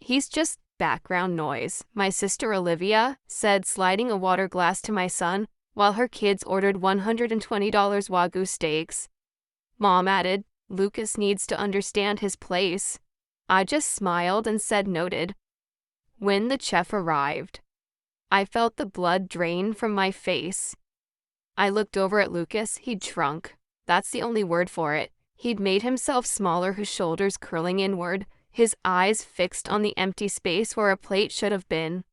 He's just background noise, my sister Olivia said, sliding a water glass to my son while her kids ordered $120 Wagyu steaks. Mom added, Lucas needs to understand his place. I just smiled and said noted. When the chef arrived, I felt the blood drain from my face. I looked over at Lucas. He'd shrunk. That's the only word for it. He'd made himself smaller, his shoulders curling inward, his eyes fixed on the empty space where a plate should have been.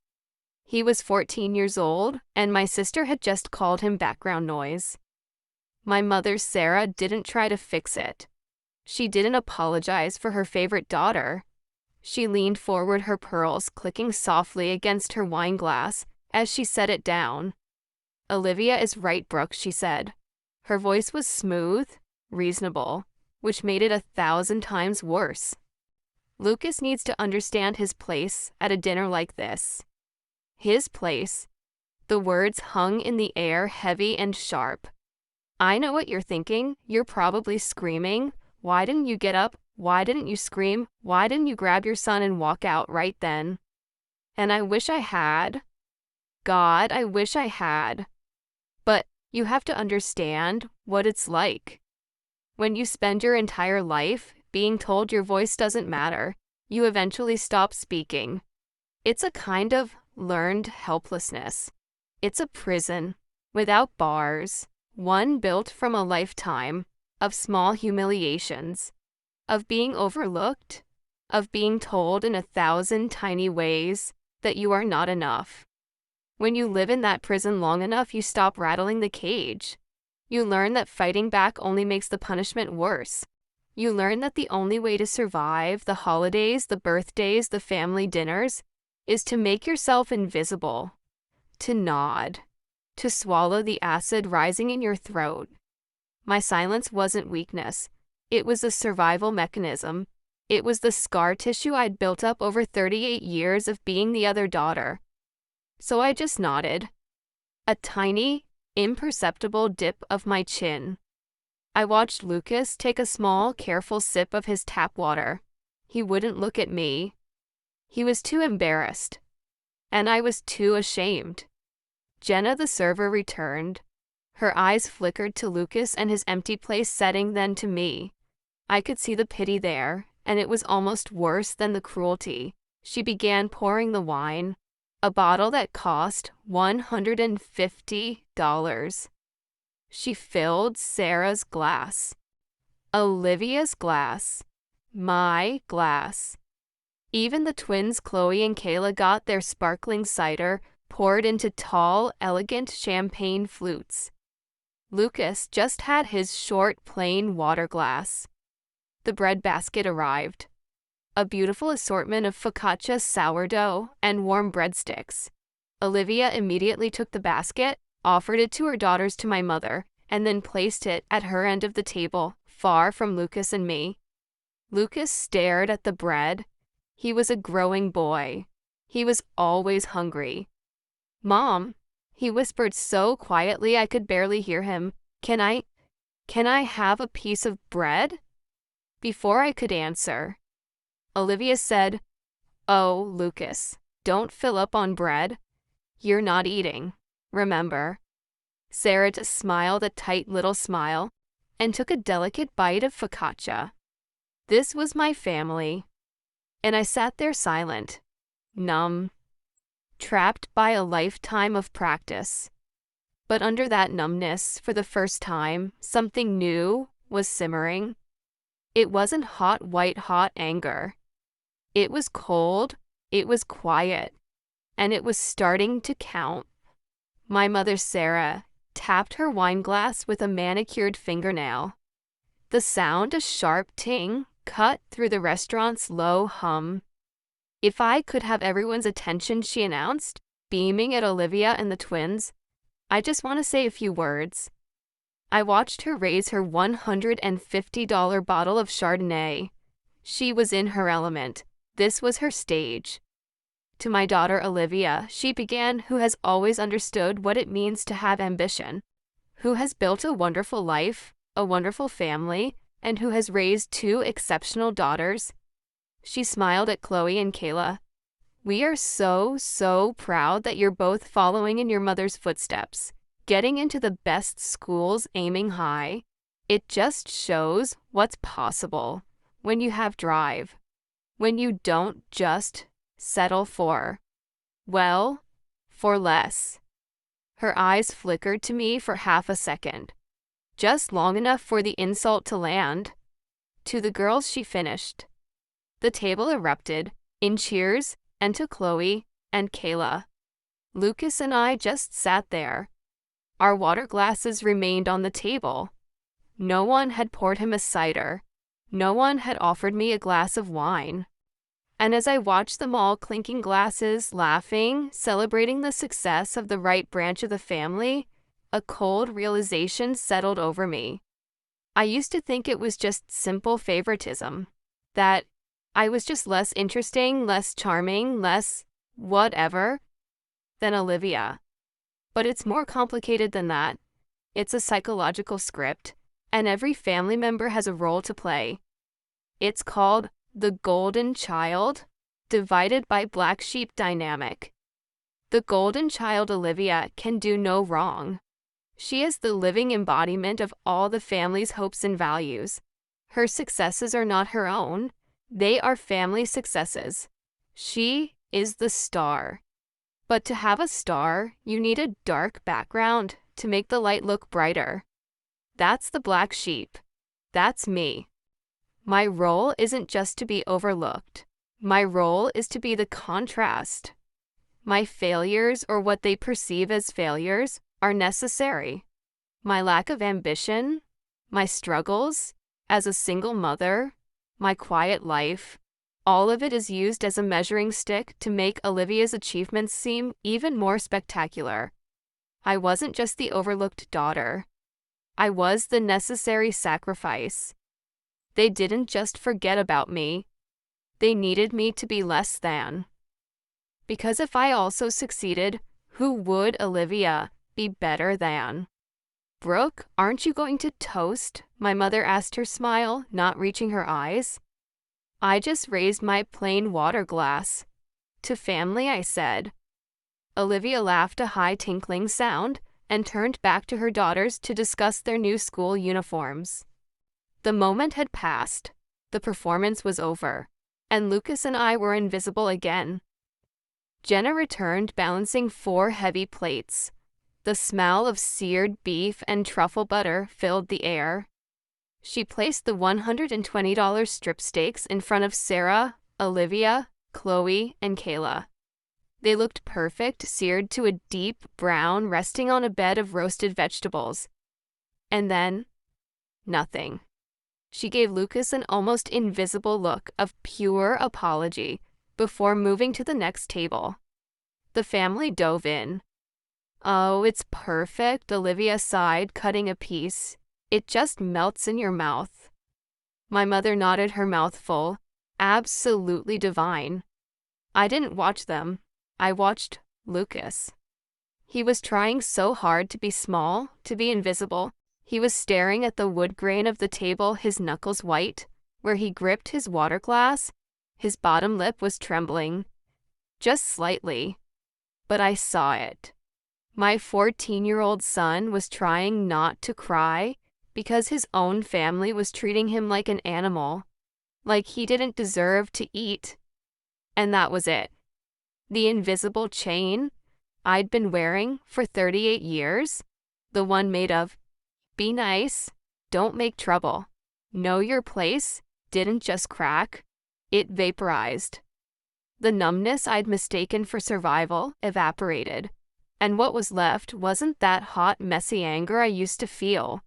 He was 14 years old, and my sister had just called him background noise. My mother, Sarah, didn't try to fix it. She didn't apologize for her favorite daughter. She leaned forward, her pearls clicking softly against her wine glass as she set it down. Olivia is right, Brooke, she said. Her voice was smooth, reasonable, which made it 1,000 times worse. Lucas needs to understand his place at a dinner like this. His place. The words hung in the air, heavy and sharp. I know what you're thinking. You're probably screaming. Why didn't you get up? Why didn't you scream? Why didn't you grab your son and walk out right then? And I wish I had. God, I wish I had. But you have to understand what it's like. When you spend your entire life being told your voice doesn't matter, you eventually stop speaking. It's a kind of learned helplessness. It's a prison without bars, one built from a lifetime of small humiliations, of being overlooked, of being told in 1,000 tiny ways that you are not enough. When you live in that prison long enough, you stop rattling the cage. You learn that fighting back only makes the punishment worse. You learn that the only way to survive the holidays, the birthdays, the family dinners, is to make yourself invisible, to nod, to swallow the acid rising in your throat. My silence wasn't weakness. It was a survival mechanism. It was the scar tissue I'd built up over 38 years of being the other daughter. So I just nodded. A tiny, imperceptible dip of my chin. I watched Lucas take a small, careful sip of his tap water. He wouldn't look at me. He was too embarrassed. And I was too ashamed. Jenna, the server, returned. Her eyes flickered to Lucas and his empty place setting, then to me. I could see the pity there, and it was almost worse than the cruelty. She began pouring the wine, a bottle that cost $150. She filled Sarah's glass, Olivia's glass, my glass. Even the twins Chloe and Kayla got their sparkling cider poured into tall, elegant champagne flutes. Lucas just had his short, plain water glass. The bread basket arrived. A beautiful assortment of focaccia, sourdough, and warm breadsticks. Olivia immediately took the basket, offered it to her daughters, to my mother, and then placed it at her end of the table, far from Lucas and me. Lucas stared at the bread. He was a growing boy. He was always hungry. Mom, he whispered so quietly I could barely hear him. Can I have a piece of bread? Before I could answer, Olivia said, Oh, Lucas, don't fill up on bread. You're not eating, remember? Sarah just smiled a tight little smile and took a delicate bite of focaccia. This was my family, and I sat there silent, numb, trapped by a lifetime of practice. But under that numbness, for the first time, something new was simmering. It wasn't hot, white-hot anger. It was cold, it was quiet, and it was starting to count. My mother, Sarah, tapped her wine glass with a manicured fingernail. The sound, a sharp ting, cut through the restaurant's low hum. If I could have everyone's attention, she announced, beaming at Olivia and the twins, I just want to say a few words. I watched her raise her $150 bottle of Chardonnay. She was in her element. This was her stage. To my daughter Olivia, she began, who has always understood what it means to have ambition, who has built a wonderful life, a wonderful family, and who has raised 2 exceptional daughters. She smiled at Chloe and Kayla. We are so proud that you're both following in your mother's footsteps, getting into the best schools, aiming high. It just shows what's possible when you have drive, when you don't just settle for, well, for less. Her eyes flickered to me for half a second, just long enough for the insult to land. To the girls, she finished. The table erupted in cheers, and to Chloe and Kayla. Lucas and I just sat there. Our water glasses remained on the table. No one had poured him a cider. No one had offered me a glass of wine. And as I watched them all clinking glasses, laughing, celebrating the success of the right branch of the family, a cold realization settled over me. I used to think it was just simple favoritism, that I was just less interesting, less charming, less whatever than Olivia. But it's more complicated than that. It's a psychological script, and every family member has a role to play. It's called the golden child, divided by black sheep dynamic. The golden child, Olivia, can do no wrong. She is the living embodiment of all the family's hopes and values. Her successes are not her own. They are family successes. She is the star. But to have a star, you need a dark background to make the light look brighter. That's the black sheep. That's me. My role isn't just to be overlooked. My role is to be the contrast. My failures, or what they perceive as failures, are necessary. My lack of ambition, my struggles as a single mother, my quiet life, all of it is used as a measuring stick to make Olivia's achievements seem even more spectacular. I wasn't just the overlooked daughter. I was the necessary sacrifice. They didn't just forget about me. They needed me to be less than. Because if I also succeeded, who would Olivia be better than? Brooke, aren't you going to toast? My mother asked, her smile not reaching her eyes. I just raised my plain water glass. To family, I said. Olivia laughed a high tinkling sound and turned back to her daughters to discuss their new school uniforms. The moment had passed. The performance was over, and Lucas and I were invisible again. Jenna returned balancing 4 heavy plates. The smell of seared beef and truffle butter filled the air. She placed the $120 strip steaks in front of Sarah, Olivia, Chloe, and Kayla. They looked perfect, seared to a deep brown, resting on a bed of roasted vegetables. And then, nothing. She gave Lucas an almost invisible look of pure apology before moving to the next table. The family dove in. Oh, it's perfect, Olivia sighed, cutting a piece. It just melts in your mouth. My mother nodded, her mouth full. Absolutely divine. I didn't watch them. I watched Lucas. He was trying so hard to be small, to be invisible. He was staring at the wood grain of the table, his knuckles white, where he gripped his water glass. His bottom lip was trembling. Just slightly. But I saw it. My 14-year-old son was trying not to cry because his own family was treating him like an animal, like he didn't deserve to eat. And that was it. The invisible chain I'd been wearing for 38 years, the one made of be nice, don't make trouble, know your place, didn't just crack, it vaporized. The numbness I'd mistaken for survival evaporated, and what was left wasn't that hot, messy anger I used to feel.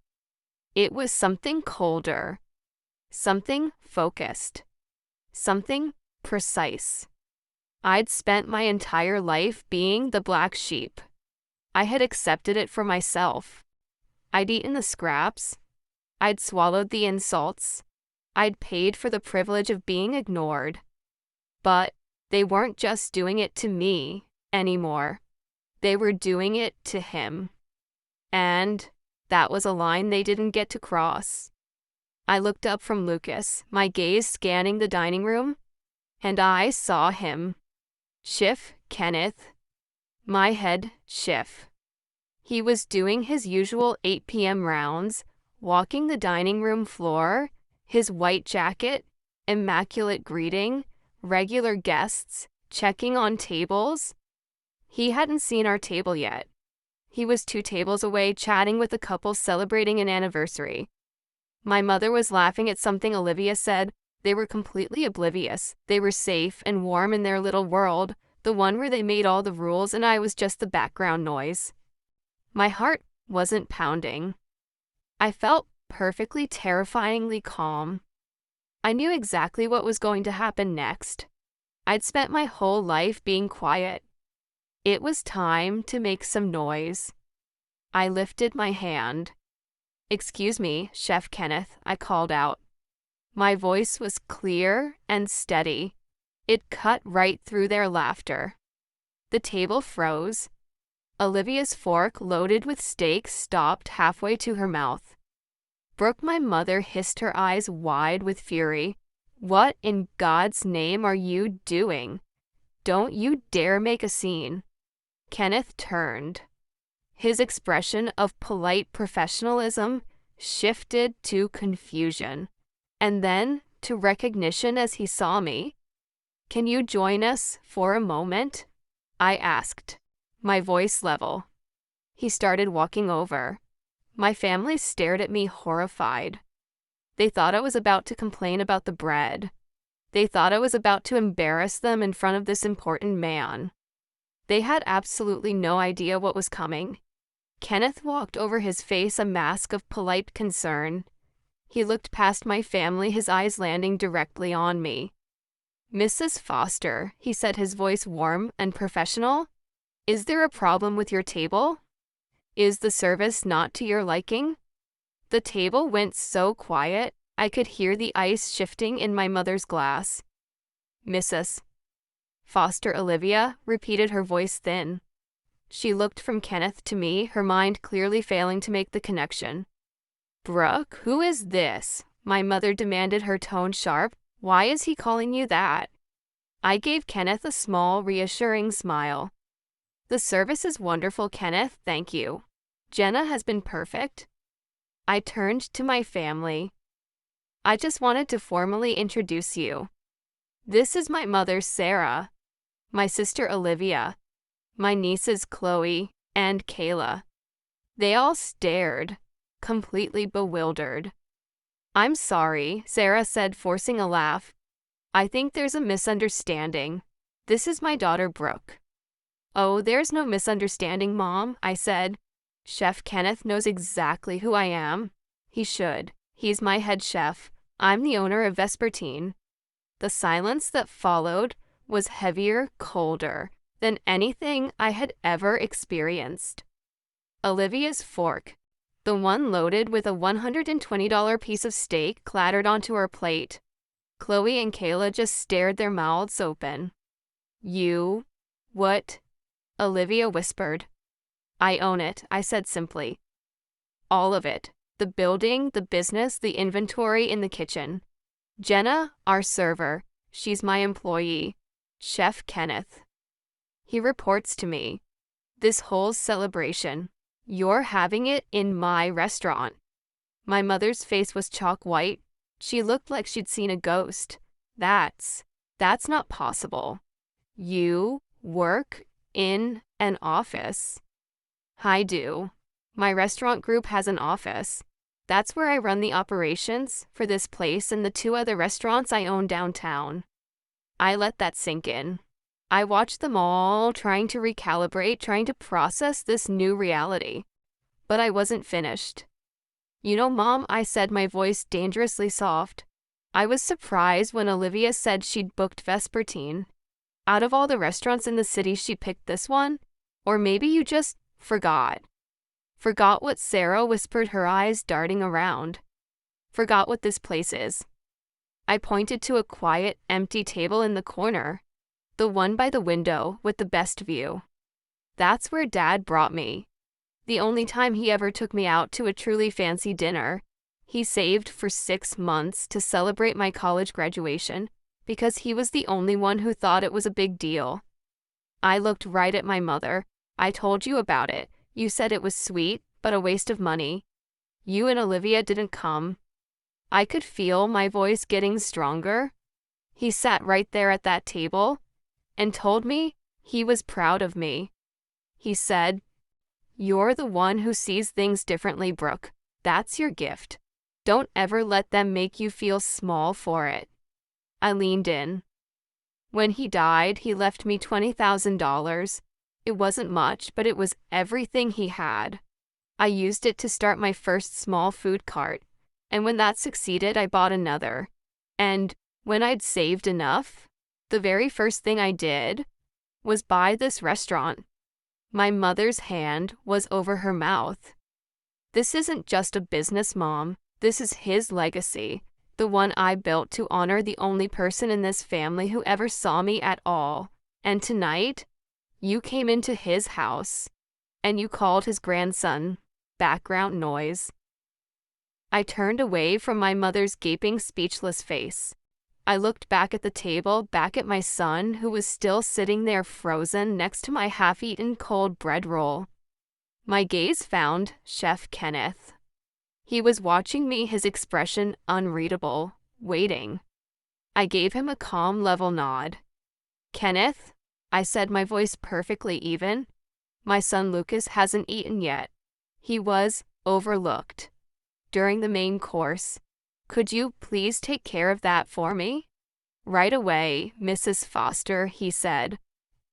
It was something colder, something focused, something precise. I'd spent my entire life being the black sheep. I had accepted it for myself. I'd eaten the scraps. I'd swallowed the insults. I'd paid for the privilege of being ignored. But they weren't just doing it to me anymore. They were doing it to him. And that was a line they didn't get to cross. I looked up from Lucas, my gaze scanning the dining room. and I saw him. Chef Kenneth. My head Chef. He was doing his usual 8 p.m. rounds, walking the dining room floor, his white jacket, immaculate greeting, regular guests, checking on tables. He hadn't seen our table yet. He was 2 tables away chatting with a couple celebrating an anniversary. My mother was laughing at something Olivia said. They were completely oblivious. They were safe and warm in their little world, the one where they made all the rules and I was just the background noise. My heart wasn't pounding. I felt perfectly terrifyingly calm. I knew exactly what was going to happen next. I'd spent my whole life being quiet. It was time to make some noise. I lifted my hand. "Excuse me, Chef Kenneth," I called out. My voice was clear and steady. It cut right through their laughter. The table froze. Olivia's fork, loaded with steak, stopped halfway to her mouth. Brooke, my mother, hissed, her eyes wide with fury. "What in God's name are you doing? Don't you dare make a scene." Kenneth turned. His expression of polite professionalism shifted to confusion, and then to recognition as he saw me. "Can you join us for a moment?" I asked, my voice level. He started walking over. My family stared at me horrified. They thought I was about to complain about the bread. They thought I was about to embarrass them in front of this important man. They had absolutely no idea what was coming. Kenneth walked over, his face a mask of polite concern. He looked past my family, his eyes landing directly on me. "Mrs. Foster," he said, his voice warm and professional, "is there a problem with your table? Is the service not to your liking?" The table went so quiet, I could hear the ice shifting in my mother's glass. "Mrs. Foster, Olivia," repeated, her voice thin. She looked from Kenneth to me, her mind clearly failing to make the connection. "Brooke, who is this?" my mother demanded, her tone sharp. "Why is he calling you that?" I gave Kenneth a small, reassuring smile. "The service is wonderful, Kenneth, thank you. Jenna has been perfect." I turned to my family. "I just wanted to formally introduce you. This is my mother, Sarah, my sister, Olivia, my nieces, Chloe and Kayla." They all stared, completely bewildered. "I'm sorry," Sarah said, forcing a laugh. "I think there's a misunderstanding. This is my daughter, Brooke." "Oh, there's no misunderstanding, Mom," I said. "Chef Kenneth knows exactly who I am. He should. He's my head chef. I'm the owner of Vespertine." The silence that followed was heavier, colder than anything I had ever experienced. Olivia's fork, the one loaded with a $120 piece of steak, clattered onto her plate. Chloe and Kayla just stared, their mouths open. "You? What?" Olivia whispered. "I own it," I said simply. "All of it. The building, the business, the inventory in the kitchen. Jenna, our server, she's my employee. Chef Kenneth. He reports to me. This whole celebration, you're having it in my restaurant." My mother's face was chalk white. She looked like she'd seen a ghost. That's not possible. You work in an office?" "I do. My restaurant group has an office. That's where I run the operations for this place and the 2 other restaurants I own downtown." I let that sink in. I watched them all, trying to recalibrate, trying to process this new reality. But I wasn't finished. "You know, Mom," I said, my voice dangerously soft, "I was surprised when Olivia said she'd booked Vespertine. Out of all the restaurants in the city, she picked this one? Or maybe you just forgot. Forgot what Sarah whispered, her eyes darting around. Forgot what this place is." I pointed to a quiet, empty table in the corner, the one by the window with the best view. "That's where Dad brought me. The only time he ever took me out to a truly fancy dinner. He saved for 6 months to celebrate my college graduation, because he was the only one who thought it was a big deal. I looked right at my mother. I told you about it. You said it was sweet, but a waste of money. You and Olivia didn't come. I could feel my voice getting stronger. He sat right there at that table and told me he was proud of me. He said, "You're the one who sees things differently, Brooke. That's your gift. Don't ever let them make you feel small for it." I leaned in. When he died, he left me $20,000. It wasn't much, but it was everything he had. I used it to start my first small food cart, and when that succeeded, I bought another. And when I'd saved enough, the very first thing I did was buy this restaurant. My mother's hand was over her mouth. This isn't just a business, Mom. This is his legacy, the one I built to honor the only person in this family who ever saw me at all. And tonight, you came into his house, and you called his grandson background noise. I turned away from my mother's gaping, speechless face. I looked back at the table, back at my son, who was still sitting there frozen next to my half-eaten cold bread roll. My gaze found Chef Kenneth. He was watching me, his expression unreadable, waiting. I gave him a calm, level nod. "Kenneth," I said, my voice perfectly even, "my son Lucas hasn't eaten yet. He was overlooked during the main course. Could you please take care of that for me?" "Right away, Mrs. Foster," he said.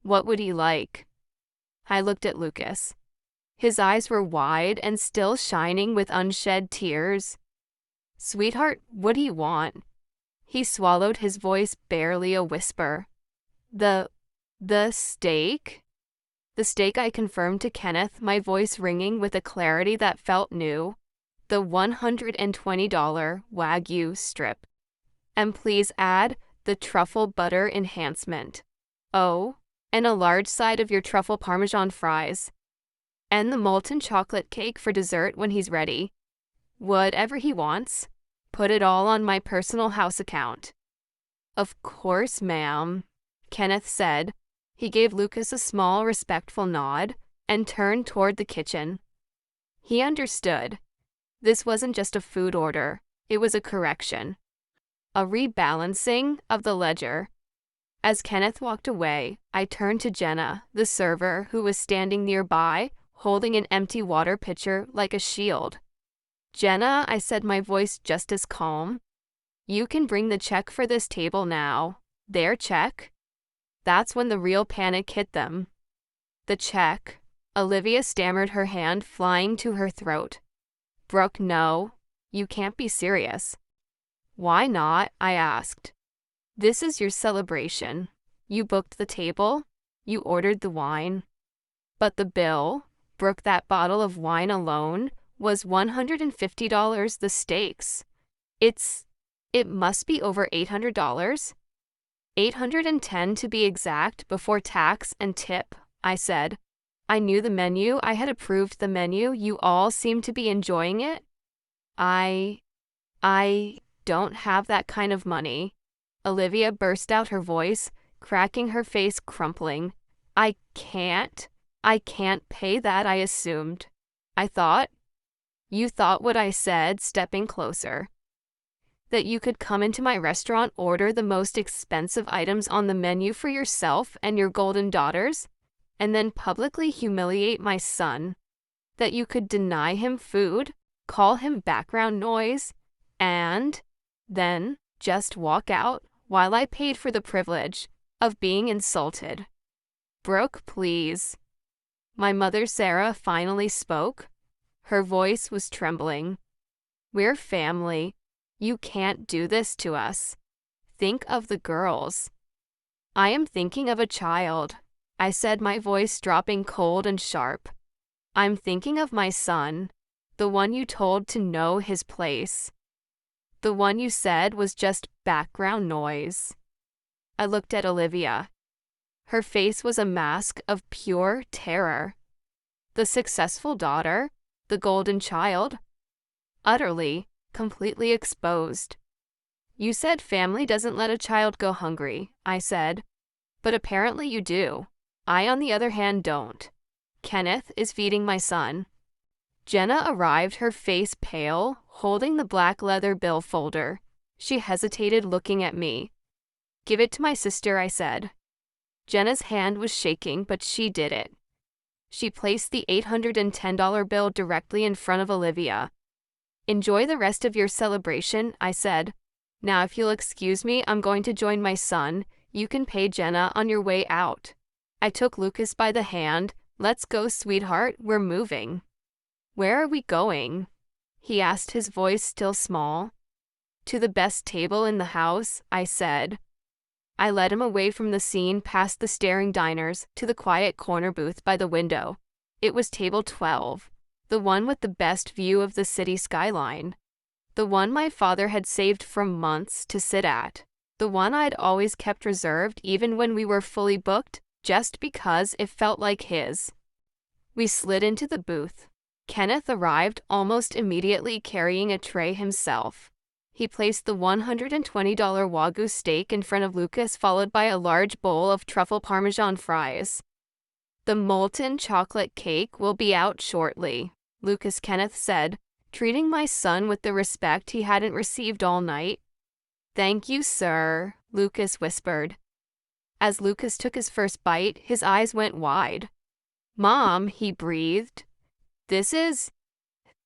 "What would he like?" I looked at Lucas. His eyes were wide and still shining with unshed tears. "Sweetheart, what do you want?" He swallowed, his voice barely a whisper. The steak?" "The steak," I confirmed to Kenneth, my voice ringing with a clarity that felt new. "The $120 Wagyu strip. And please add the truffle butter enhancement. Oh, and a large side of your truffle Parmesan fries. And the molten chocolate cake for dessert when he's ready. Whatever he wants. Put it all on my personal house account." "Of course, ma'am," Kenneth said. He gave Lucas a small, respectful nod and turned toward the kitchen. He understood. This wasn't just a food order. It was a correction. A rebalancing of the ledger. As Kenneth walked away, I turned to Jenna, the server, who was standing nearby, holding an empty water pitcher like a shield. "Jenna," I said, my voice just as calm, "you can bring the check for this table now." "Their check?" That's when the real panic hit them. "The check." Olivia stammered, her hand flying to her throat. "Brooke, no. You can't be serious." "Why not?" I asked. "This is your celebration. You booked the table. You ordered the wine. But the bill," Brooke, that bottle of wine alone, was $150. The steaks. It must be over $800. $810 to be exact, before tax and tip," I said. I knew the menu. I had approved the menu. You all seemed to be enjoying it. I don't have that kind of money." Olivia burst out, her voice cracking, her face crumpling. I can't pay that," I assumed. "I thought." "You thought what I said," stepping closer. "That you could come into my restaurant, order the most expensive items on the menu for yourself and your golden daughters, and then publicly humiliate my son. That you could deny him food, call him background noise, and then just walk out while I paid for the privilege of being insulted." "Brooke, please." My mother, Sarah, finally spoke. Her voice was trembling. "We're family. You can't do this to us. Think of the girls." "I am thinking of a child," I said, my voice dropping cold and sharp. "I'm thinking of my son, the one you told to know his place. The one you said was just background noise." I looked at Olivia. Her face was a mask of pure terror. The successful daughter, the golden child, utterly, completely exposed. You said family doesn't let a child go hungry, I said. But apparently you do. I, on the other hand, don't. Kenneth is feeding my son. Jenna arrived, her face pale, holding the black leather bill folder. She hesitated, looking at me. Give it to my sister, I said. Jenna's hand was shaking, but she did it. She placed the $810 bill directly in front of Olivia. Enjoy the rest of your celebration, I said. Now, if you'll excuse me, I'm going to join my son. You can pay Jenna on your way out. I took Lucas by the hand. Let's go, sweetheart, we're moving. Where are we going? He asked, his voice still small. To the best table in the house, I said. I led him away from the scene, past the staring diners, to the quiet corner booth by the window. It was table 12, the one with the best view of the city skyline. The one my father had saved for months to sit at. The one I'd always kept reserved even when we were fully booked, just because it felt like his. We slid into the booth. Kenneth arrived almost immediately, carrying a tray himself. He placed the $120 Wagyu steak in front of Lucas, followed by a large bowl of truffle parmesan fries. The molten chocolate cake will be out shortly, Kenneth said, treating my son with the respect he hadn't received all night. Thank you, sir, Lucas whispered. As Lucas took his first bite, his eyes went wide. Mom, he breathed. This is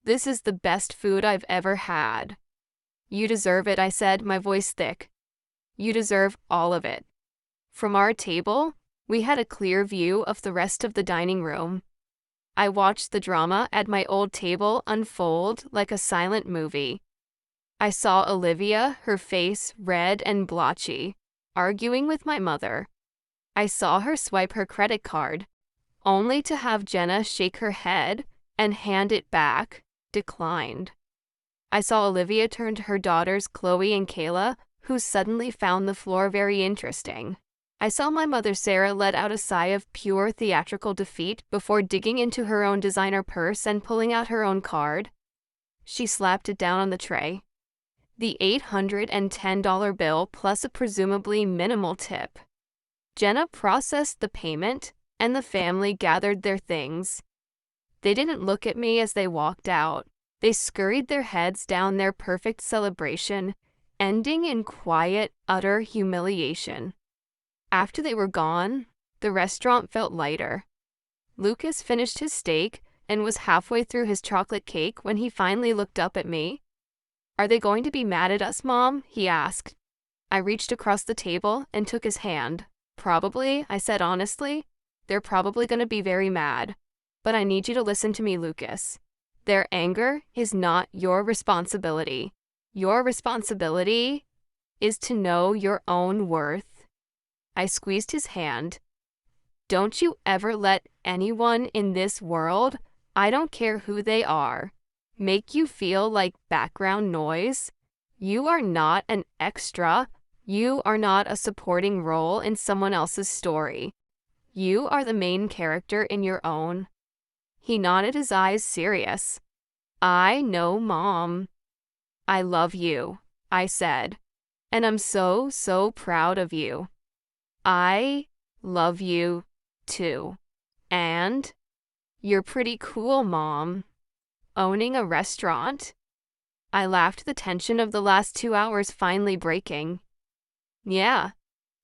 the best food I've ever had. You deserve it, I said, my voice thick. You deserve all of it. From our table, we had a clear view of the rest of the dining room. I watched the drama at my old table unfold like a silent movie. I saw Olivia, her face red and blotchy, arguing with my mother. I saw her swipe her credit card, only to have Jenna shake her head and hand it back, declined. I saw Olivia turn to her daughters Chloe and Kayla, who suddenly found the floor very interesting. I saw my mother Sarah let out a sigh of pure theatrical defeat before digging into her own designer purse and pulling out her own card. She slapped it down on the tray. The $810 bill plus a presumably minimal tip. Jenna processed the payment, and the family gathered their things. They didn't look at me as they walked out. They scurried their heads down their perfect celebration, ending in quiet, utter humiliation. After they were gone, the restaurant felt lighter. Lucas finished his steak and was halfway through his chocolate cake when he finally looked up at me. Are they going to be mad at us, Mom? He asked. I reached across the table and took his hand. Probably, I said honestly. They're probably going to be very mad. But I need you to listen to me, Lucas. Their anger is not your responsibility. Your responsibility is to know your own worth. I squeezed his hand. Don't you ever let anyone in this world, I don't care who they are, make you feel like background noise. You are not an extra. You are not a supporting role in someone else's story. You are the main character in your own. He nodded, his eyes serious. I know, Mom. I love you, I said. And I'm so, so proud of you. I love you, too. And you're pretty cool, Mom. Owning a restaurant? I laughed, the tension of the last 2 hours finally breaking. Yeah,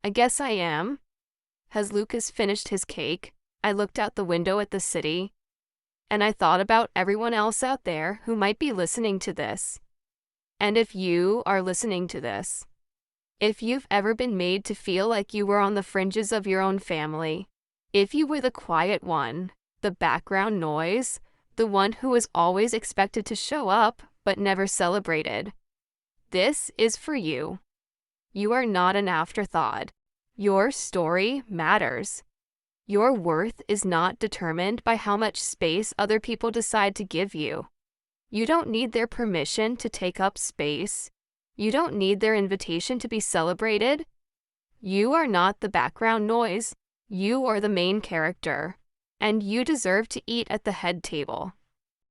I guess I am. Has Lucas finished his cake? I looked out the window at the city, and I thought about everyone else out there who might be listening to this. And if you are listening to this, if you've ever been made to feel like you were on the fringes of your own family, if you were the quiet one, the background noise, the one who was always expected to show up but never celebrated, this is for you. You are not an afterthought. Your story matters. Your worth is not determined by how much space other people decide to give you. You don't need their permission to take up space. You don't need their invitation to be celebrated. You are not the background noise. You are the main character, and you deserve to eat at the head table.